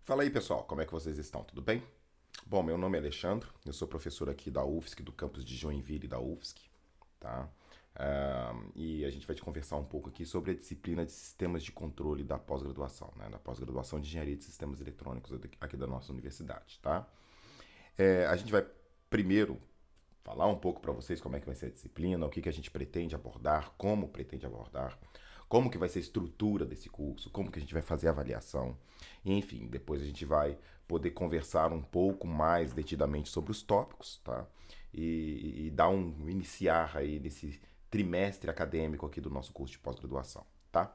Fala aí, pessoal, como é que vocês estão? Tudo bem? Bom, meu nome é Alexandre, eu sou professor aqui da UFSC, do campus de Joinville da UFSC, tá? E a gente vai te conversar um pouco aqui sobre a disciplina de sistemas de controle da pós-graduação, né? Da pós-graduação de engenharia de sistemas eletrônicos aqui da nossa universidade, tá? A gente vai primeiro falar um pouco para vocês como é que vai ser a disciplina, o que, que a gente pretende abordar, como pretende abordar, como que vai ser a estrutura desse curso, como que a gente vai fazer a avaliação. Enfim, depois a gente vai poder conversar um pouco mais detidamente sobre os tópicos, tá? E dar iniciar aí nesse trimestre acadêmico aqui do nosso curso de pós-graduação, tá?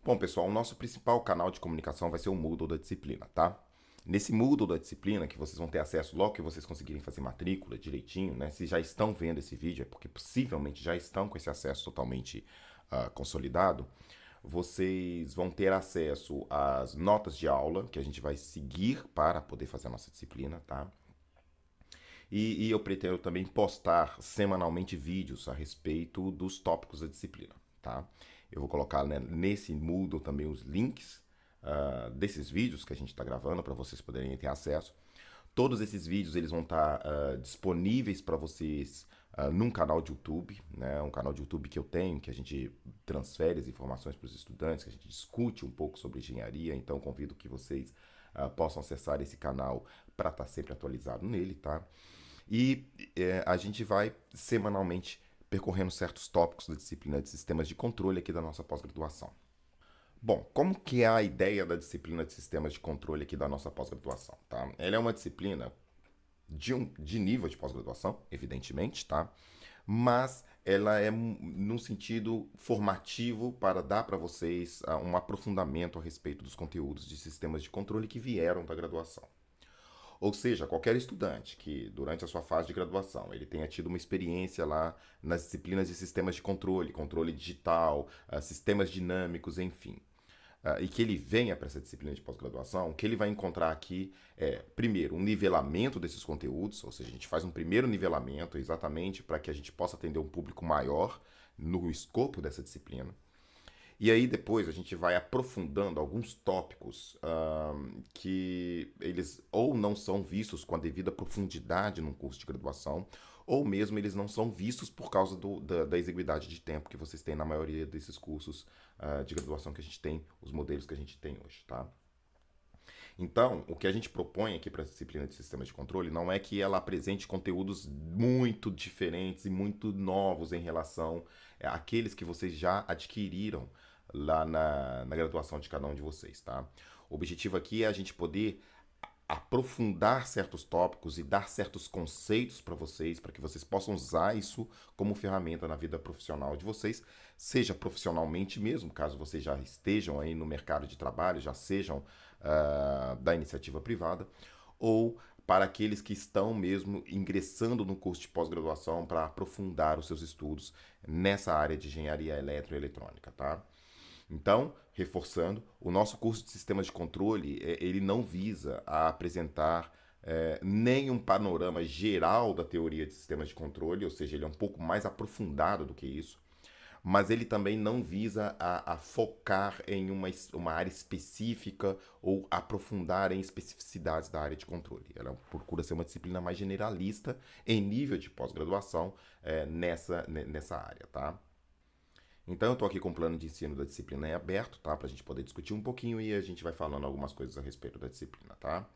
Bom, pessoal, o nosso principal canal de comunicação vai ser o Moodle da disciplina, tá? Nesse Moodle da disciplina, que vocês vão ter acesso logo que vocês conseguirem fazer matrícula direitinho, né? Se já estão vendo esse vídeo, é porque possivelmente já estão com esse acesso totalmente consolidado. Vocês vão ter acesso às notas de aula que a gente vai seguir para poder fazer a nossa disciplina, tá? E eu pretendo também postar semanalmente vídeos a respeito dos tópicos da disciplina, tá? Eu vou colocar, né, nesse Moodle também os links desses vídeos que a gente está gravando para vocês poderem ter acesso. Todos esses vídeos eles vão estar disponíveis para vocês num canal de YouTube, né? Um canal de YouTube que eu tenho, que a gente transfere as informações para os estudantes, que a gente discute um pouco sobre engenharia. Então convido que vocês possam acessar esse canal para estar sempre atualizado nele, tá? E a gente vai semanalmente percorrendo certos tópicos da disciplina de sistemas de controle aqui da nossa pós-graduação. Bom, como que é a ideia da disciplina de sistemas de controle aqui da nossa pós-graduação, tá? Ela é uma disciplina de nível de pós-graduação, evidentemente, tá? Mas ela é num sentido formativo para dar para vocês um aprofundamento a respeito dos conteúdos de sistemas de controle que vieram da graduação. Ou seja, qualquer estudante que durante a sua fase de graduação ele tenha tido uma experiência lá nas disciplinas de sistemas de controle, controle digital, sistemas dinâmicos, enfim, e que ele venha para essa disciplina de pós-graduação, o que ele vai encontrar aqui é, primeiro, um nivelamento desses conteúdos, ou seja, a gente faz um primeiro nivelamento exatamente para que a gente possa atender um público maior no escopo dessa disciplina. E aí depois a gente vai aprofundando alguns tópicos que eles ou não são vistos com a devida profundidade num curso de graduação, ou mesmo eles não são vistos por causa da exiguidade de tempo que vocês têm na maioria desses cursos de graduação que a gente tem, os modelos que a gente tem hoje, tá? Então, o que a gente propõe aqui para a disciplina de sistemas de controle não é que ela apresente conteúdos muito diferentes e muito novos em relação àqueles que vocês já adquiriram lá na graduação de cada um de vocês, tá? O objetivo aqui é a gente poder aprofundar certos tópicos e dar certos conceitos para vocês, para que vocês possam usar isso como ferramenta na vida profissional de vocês, seja profissionalmente mesmo, caso vocês já estejam aí no mercado de trabalho, já sejam da iniciativa privada, ou para aqueles que estão mesmo ingressando no curso de pós-graduação para aprofundar os seus estudos nessa área de engenharia eletroeletrônica, tá? Então, reforçando, o nosso curso de sistemas de controle, ele não visa a apresentar nem um panorama geral da teoria de sistemas de controle, ou seja, ele é um pouco mais aprofundado do que isso, mas ele também não visa a focar em uma área específica ou aprofundar em especificidades da área de controle. Ela procura ser uma disciplina mais generalista em nível de pós-graduação nessa área, tá? Então eu estou aqui com o plano de ensino da disciplina em aberto, tá? Para a gente poder discutir um pouquinho e a gente vai falando algumas coisas a respeito da disciplina, tá?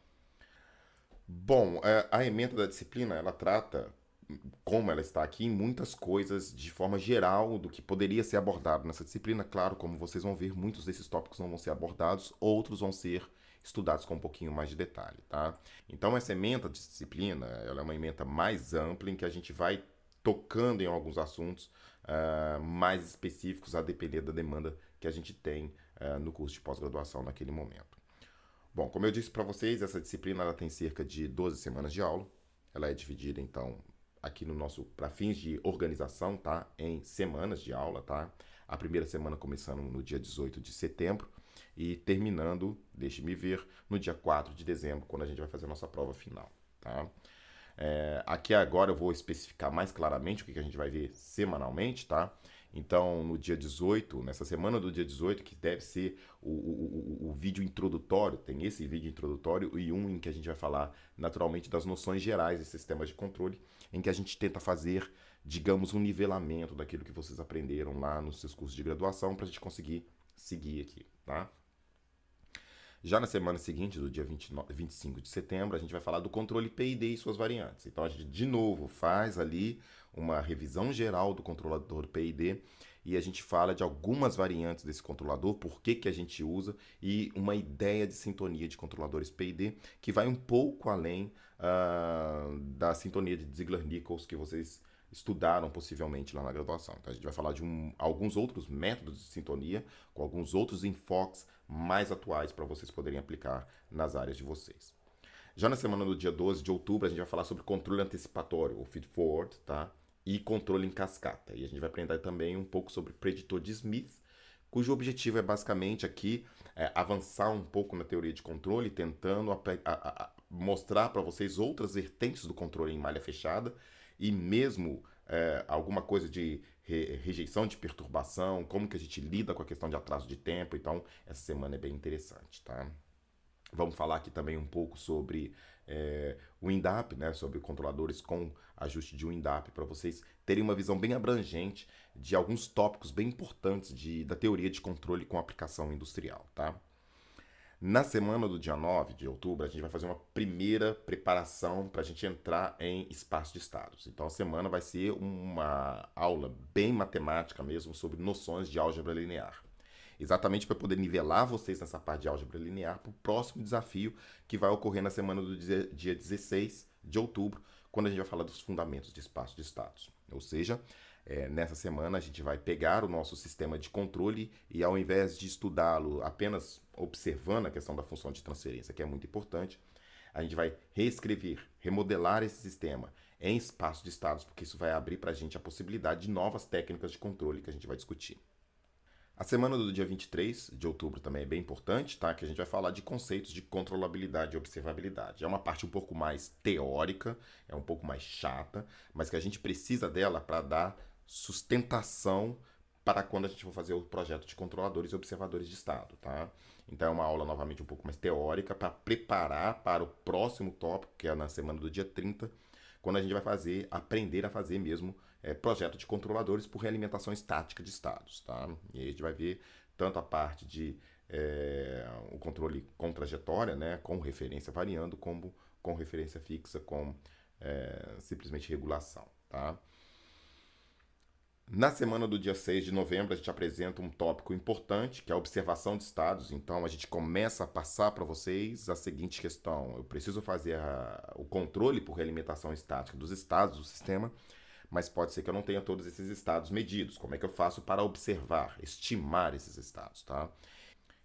Bom, a ementa da disciplina, ela trata, como ela está aqui, em muitas coisas de forma geral do que poderia ser abordado nessa disciplina. Claro, como vocês vão ver, muitos desses tópicos não vão ser abordados, outros vão ser estudados com um pouquinho mais de detalhe, tá? Então essa ementa de disciplina, ela é uma ementa mais ampla em que a gente vai tocando em alguns assuntos mais específicos a depender da demanda que a gente tem no curso de pós-graduação naquele momento. Bom, como eu disse para vocês, essa disciplina ela tem cerca de 12 semanas de aula. Ela é dividida, então, aqui no nosso, para fins de organização, tá? Em semanas de aula, tá? A primeira semana começando no dia 18 de setembro e terminando, deixe-me ver, no dia 4 de dezembro, quando a gente vai fazer a nossa prova final, tá? Aqui agora eu vou especificar mais claramente o que a gente vai ver semanalmente, tá? Então, no dia 18, nessa semana do dia 18, que deve ser o vídeo introdutório, tem esse vídeo introdutório e um em que a gente vai falar naturalmente das noções gerais de sistemas de controle, em que a gente tenta fazer, digamos, um nivelamento daquilo que vocês aprenderam lá nos seus cursos de graduação para a gente conseguir seguir aqui, tá? Já na semana seguinte, do dia 25 de setembro, a gente vai falar do controle PID e suas variantes. Então a gente, de novo, faz ali uma revisão geral do controlador PID e a gente fala de algumas variantes desse controlador, por que, que a gente usa e uma ideia de sintonia de controladores PID que vai um pouco além da sintonia de Ziegler-Nichols que vocês estudaram possivelmente lá na graduação. Então a gente vai falar de alguns outros métodos de sintonia, com alguns outros enfoques mais atuais para vocês poderem aplicar nas áreas de vocês. Já na semana do dia 12 de outubro, a gente vai falar sobre controle antecipatório, ou feed-forward, tá? E controle em cascata. E a gente vai aprender também um pouco sobre preditor de Smith, cujo objetivo é basicamente aqui avançar um pouco na teoria de controle, tentando mostrar para vocês outras vertentes do controle em malha fechada e mesmo alguma coisa de rejeição de perturbação, como que a gente lida com a questão de atraso de tempo. Então, essa semana é bem interessante, tá? Vamos falar aqui também um pouco sobre o WinDAP, né? Sobre controladores com ajuste de WinDAP, para vocês terem uma visão bem abrangente de alguns tópicos bem importantes da teoria de controle com aplicação industrial, tá? Na semana do dia 9 de outubro, a gente vai fazer uma primeira preparação para a gente entrar em espaço de estados. Então, a semana vai ser uma aula bem matemática mesmo sobre noções de álgebra linear. Exatamente para poder nivelar vocês nessa parte de álgebra linear para o próximo desafio que vai ocorrer na semana do dia 16 de outubro, quando a gente vai falar dos fundamentos de espaço de estados. Ou seja, nessa semana a gente vai pegar o nosso sistema de controle e, ao invés de estudá-lo apenas observando a questão da função de transferência, que é muito importante, a gente vai reescrever, remodelar esse sistema em espaço de estados, porque isso vai abrir para a gente a possibilidade de novas técnicas de controle que a gente vai discutir. A semana do dia 23 de outubro também é bem importante, tá? Que a gente vai falar de conceitos de controlabilidade e observabilidade. É uma parte um pouco mais teórica, é um pouco mais chata, mas que a gente precisa dela para dar sustentação para quando a gente for fazer o projeto de controladores e observadores de estado, tá? Então é uma aula novamente um pouco mais teórica para preparar para o próximo tópico, que é na semana do dia 30, quando a gente vai aprender a fazer mesmo projeto de controladores por realimentação estática de estados, tá? E aí a gente vai ver tanto a parte de o controle com trajetória, né, com referência variando, como com referência fixa, com simplesmente regulação, tá? Na semana do dia 6 de novembro, a gente apresenta um tópico importante, que é a observação de estados. Então, a gente começa a passar para vocês a seguinte questão. Eu preciso fazer o controle por realimentação estática dos estados do sistema, mas pode ser que eu não tenha todos esses estados medidos. Como é que eu faço para observar, estimar esses estados, tá?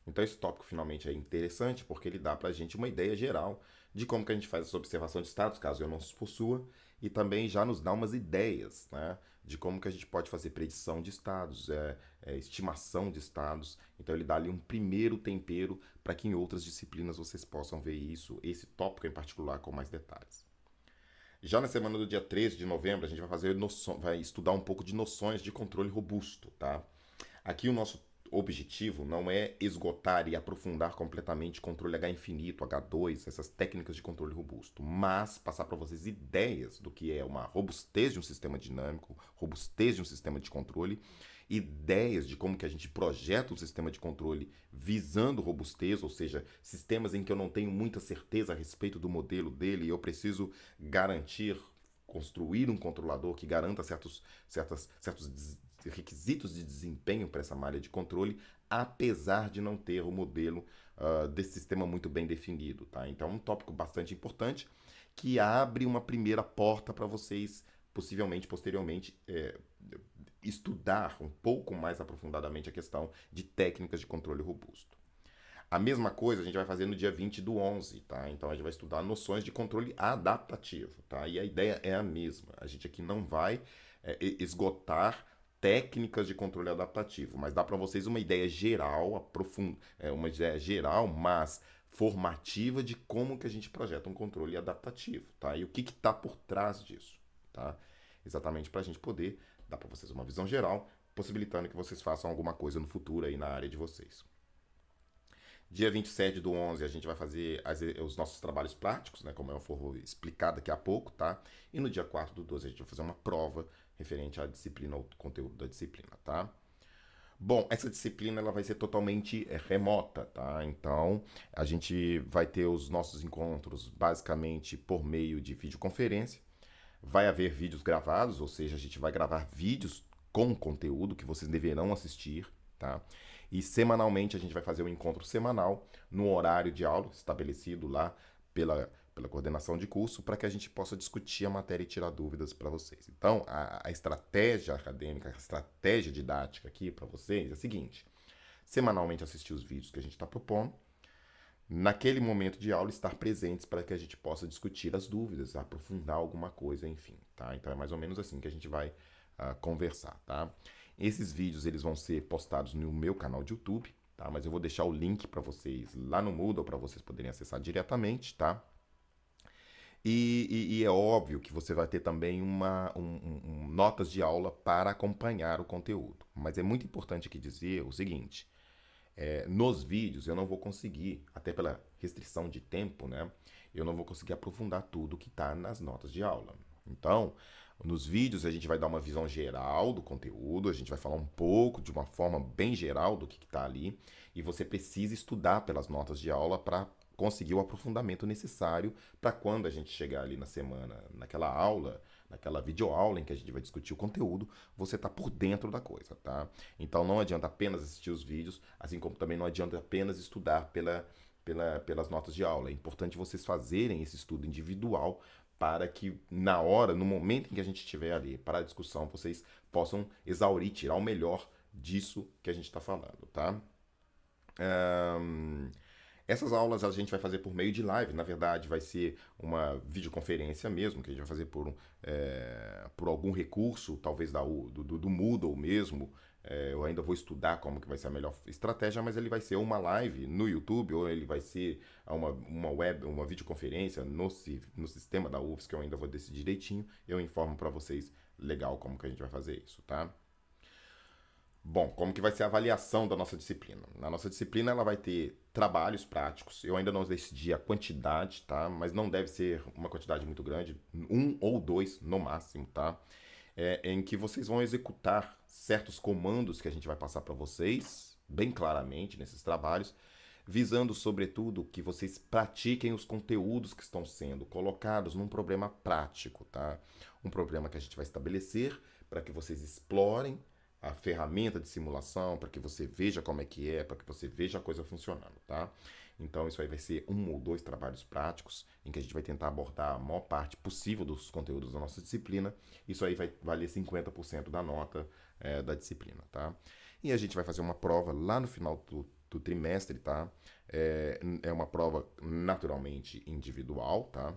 Então, esse tópico finalmente é interessante porque ele dá para a gente uma ideia geral de como que a gente faz essa observação de estados, caso eu não os possua, e também já nos dá umas ideias, né, de como que a gente pode fazer predição de estados, estimação de estados. Então, ele dá ali um primeiro tempero para que em outras disciplinas vocês possam ver isso, esse tópico em particular, com mais detalhes. Já na semana do dia 13 de novembro, a gente vai estudar um pouco de noções de controle robusto, tá? Aqui o nosso objetivo não é esgotar e aprofundar completamente controle H infinito, H2, essas técnicas de controle robusto, mas passar para vocês ideias do que é uma robustez de um sistema dinâmico, robustez de um sistema de controle, ideias de como que a gente projeta um sistema de controle visando robustez, ou seja, sistemas em que eu não tenho muita certeza a respeito do modelo dele e eu preciso construir um controlador que garanta certos requisitos de desempenho para essa malha de controle, apesar de não ter o modelo desse sistema muito bem definido, tá? Então é um tópico bastante importante que abre uma primeira porta para vocês, possivelmente, posteriormente, estudar um pouco mais aprofundadamente a questão de técnicas de controle robusto. A mesma coisa a gente vai fazer no dia 20 do 11, tá? Então a gente vai estudar noções de controle adaptativo, tá? E a ideia é a mesma. A gente aqui não vai esgotar técnicas de controle adaptativo, mas dá para vocês uma ideia geral, uma ideia geral, mas formativa de como que a gente projeta um controle adaptativo, tá? E o que está por trás disso, tá? Exatamente para a gente poder dar para vocês uma visão geral, possibilitando que vocês façam alguma coisa no futuro aí na área de vocês. Dia 27/11 a gente vai fazer os nossos trabalhos práticos, né, como eu for explicar daqui a pouco, tá? E no dia 4/12 a gente vai fazer uma prova referente à disciplina, ao conteúdo da disciplina, tá? Bom, essa disciplina ela vai ser totalmente remota, tá? Então, a gente vai ter os nossos encontros basicamente por meio de videoconferência. Vai haver vídeos gravados, ou seja, a gente vai gravar vídeos com conteúdo que vocês deverão assistir, tá? E semanalmente a gente vai fazer um encontro semanal no horário de aula estabelecido lá pela coordenação de curso para que a gente possa discutir a matéria e tirar dúvidas para vocês. Então, a estratégia acadêmica, a estratégia didática aqui para vocês é a seguinte: semanalmente assistir os vídeos que a gente está propondo, naquele momento de aula estar presentes para que a gente possa discutir as dúvidas, aprofundar alguma coisa, enfim, tá? Então é mais ou menos assim que a gente vai conversar, tá? Esses vídeos eles vão ser postados no meu canal de YouTube, tá? Mas eu vou deixar o link para vocês lá no Moodle para vocês poderem acessar diretamente, tá? E é óbvio que você vai ter também notas de aula para acompanhar o conteúdo. Mas é muito importante aqui dizer o seguinte: nos vídeos eu não vou conseguir, até pela restrição de tempo, né? Eu não vou conseguir aprofundar tudo que está nas notas de aula. Então, nos vídeos a gente vai dar uma visão geral do conteúdo, a gente vai falar um pouco, de uma forma bem geral, do que está ali, e você precisa estudar pelas notas de aula para conseguir o aprofundamento necessário para quando a gente chegar ali na semana, naquela aula, naquela videoaula em que a gente vai discutir o conteúdo, você está por dentro da coisa, tá? Então não adianta apenas assistir os vídeos, assim como também não adianta apenas estudar pelas notas de aula. É importante vocês fazerem esse estudo individual para que na hora, no momento em que a gente estiver ali para a discussão, vocês possam exaurir, tirar o melhor disso que a gente está falando, tá? Ahn, Essas aulas a gente vai fazer por meio de live, na verdade vai ser uma videoconferência mesmo, que a gente vai fazer por algum recurso, talvez do Moodle mesmo. Eu ainda vou estudar como que vai ser a melhor estratégia, mas ele vai ser uma live no YouTube, ou ele vai ser uma videoconferência no sistema da UFSC, que eu ainda vou decidir direitinho. Eu informo para vocês legal como que a gente vai fazer isso, tá? Bom, como que vai ser a avaliação da nossa disciplina? Na nossa disciplina ela vai ter trabalhos práticos. Eu ainda não decidi a quantidade, tá? Mas não deve ser uma quantidade muito grande, um ou dois no máximo, tá? Em que vocês vão executar certos comandos que a gente vai passar para vocês, bem claramente nesses trabalhos, visando sobretudo que vocês pratiquem os conteúdos que estão sendo colocados num problema prático, tá? Um problema que a gente vai estabelecer para que vocês explorem a ferramenta de simulação, para que você veja como é que é, para que você veja a coisa funcionando, tá? Então isso aí vai ser um ou dois trabalhos práticos em que a gente vai tentar abordar a maior parte possível dos conteúdos da nossa disciplina. Isso aí vai valer 50% da nota da disciplina, tá? E a gente vai fazer uma prova lá no final do trimestre, tá? É uma prova naturalmente individual, tá?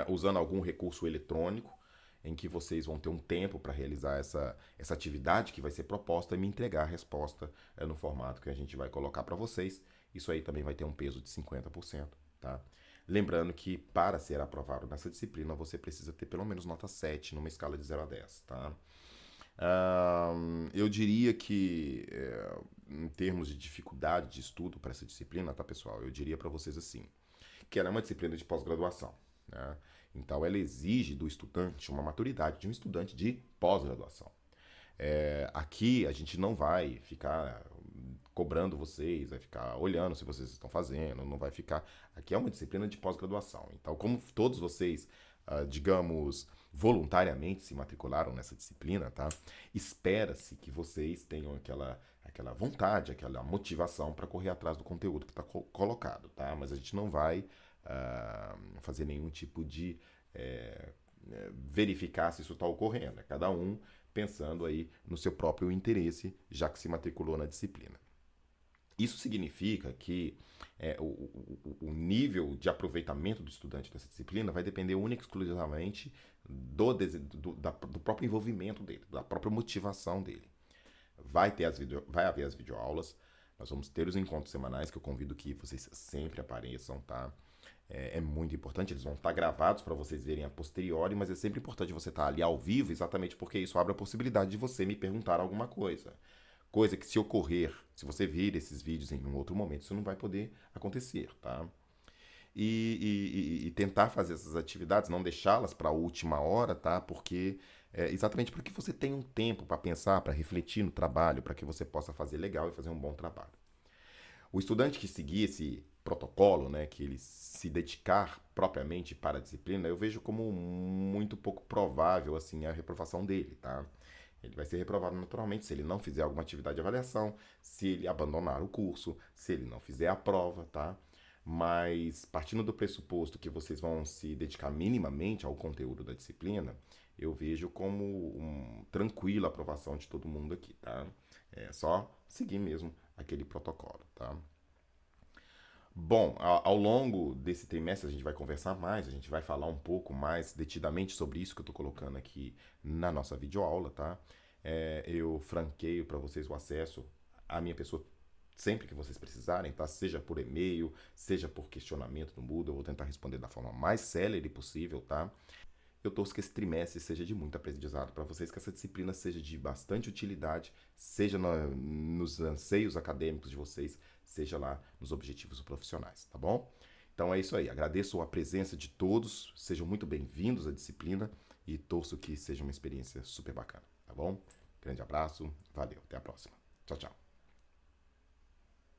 Usando algum recurso eletrônico, em que vocês vão ter um tempo para realizar essa atividade que vai ser proposta e me entregar a resposta no formato que a gente vai colocar para vocês. Isso aí também vai ter um peso de 50%, tá? Lembrando que para ser aprovado nessa disciplina, você precisa ter pelo menos nota 7 numa escala de 0 a 10, tá? Eu diria que, em termos de dificuldade de estudo para essa disciplina, tá, pessoal? Eu diria para vocês assim, que ela é uma disciplina de pós-graduação, né? Então, ela exige do estudante uma maturidade de um estudante de pós-graduação. Aqui, a gente não vai ficar cobrando vocês, vai ficar olhando se vocês estão fazendo, não vai ficar... Aqui é uma disciplina de pós-graduação. Então, como todos vocês, digamos, voluntariamente se matricularam nessa disciplina, tá? Espera-se que vocês tenham aquela vontade, aquela motivação para correr atrás do conteúdo que está colocado, tá? Mas a gente não vai fazer nenhum tipo de verificar se isso está ocorrendo. É cada um pensando aí no seu próprio interesse, já que se matriculou na disciplina. Isso significa que o nível de aproveitamento do estudante dessa disciplina vai depender única e exclusivamente do próprio envolvimento dele, da própria motivação dele. Vai haver as videoaulas, nós vamos ter os encontros semanais, que eu convido que vocês sempre apareçam, tá? é muito importante, eles vão estar gravados para vocês verem a posteriori, mas é sempre importante você estar ali ao vivo, exatamente porque isso abre a possibilidade de você me perguntar alguma coisa. Coisa que se ocorrer, se você vir esses vídeos em um outro momento, isso não vai poder acontecer, tá? E tentar fazer essas atividades, não deixá-las para a última hora, tá? Porque exatamente para que você tenha um tempo para pensar, para refletir no trabalho, para que você possa fazer legal e fazer um bom trabalho. O estudante que seguir esse protocolo, né, que ele se dedicar propriamente para a disciplina, eu vejo como muito pouco provável assim a reprovação dele, tá? Ele vai ser reprovado naturalmente se ele não fizer alguma atividade de avaliação, se ele abandonar o curso, se ele não fizer a prova, tá? Mas partindo do pressuposto que vocês vão se dedicar minimamente ao conteúdo da disciplina, eu vejo como tranquila a aprovação de todo mundo aqui, tá? É só seguir mesmo aquele protocolo, tá? Bom, ao longo desse trimestre a gente vai conversar mais, a gente vai falar um pouco mais detidamente sobre isso que eu estou colocando aqui na nossa videoaula, tá? Eu franqueio para vocês o acesso à minha pessoa sempre que vocês precisarem, tá? Seja por e-mail, seja por questionamento no Moodle, eu vou tentar responder da forma mais célere possível, tá? Eu torço que esse trimestre seja de muito aprendizado para vocês, que essa disciplina seja de bastante utilidade, seja nos anseios acadêmicos de vocês, seja lá nos objetivos profissionais, tá bom? Então é isso aí. Agradeço a presença de todos, sejam muito bem-vindos à disciplina e torço que seja uma experiência super bacana, tá bom? Grande abraço, valeu, até a próxima. Tchau, tchau.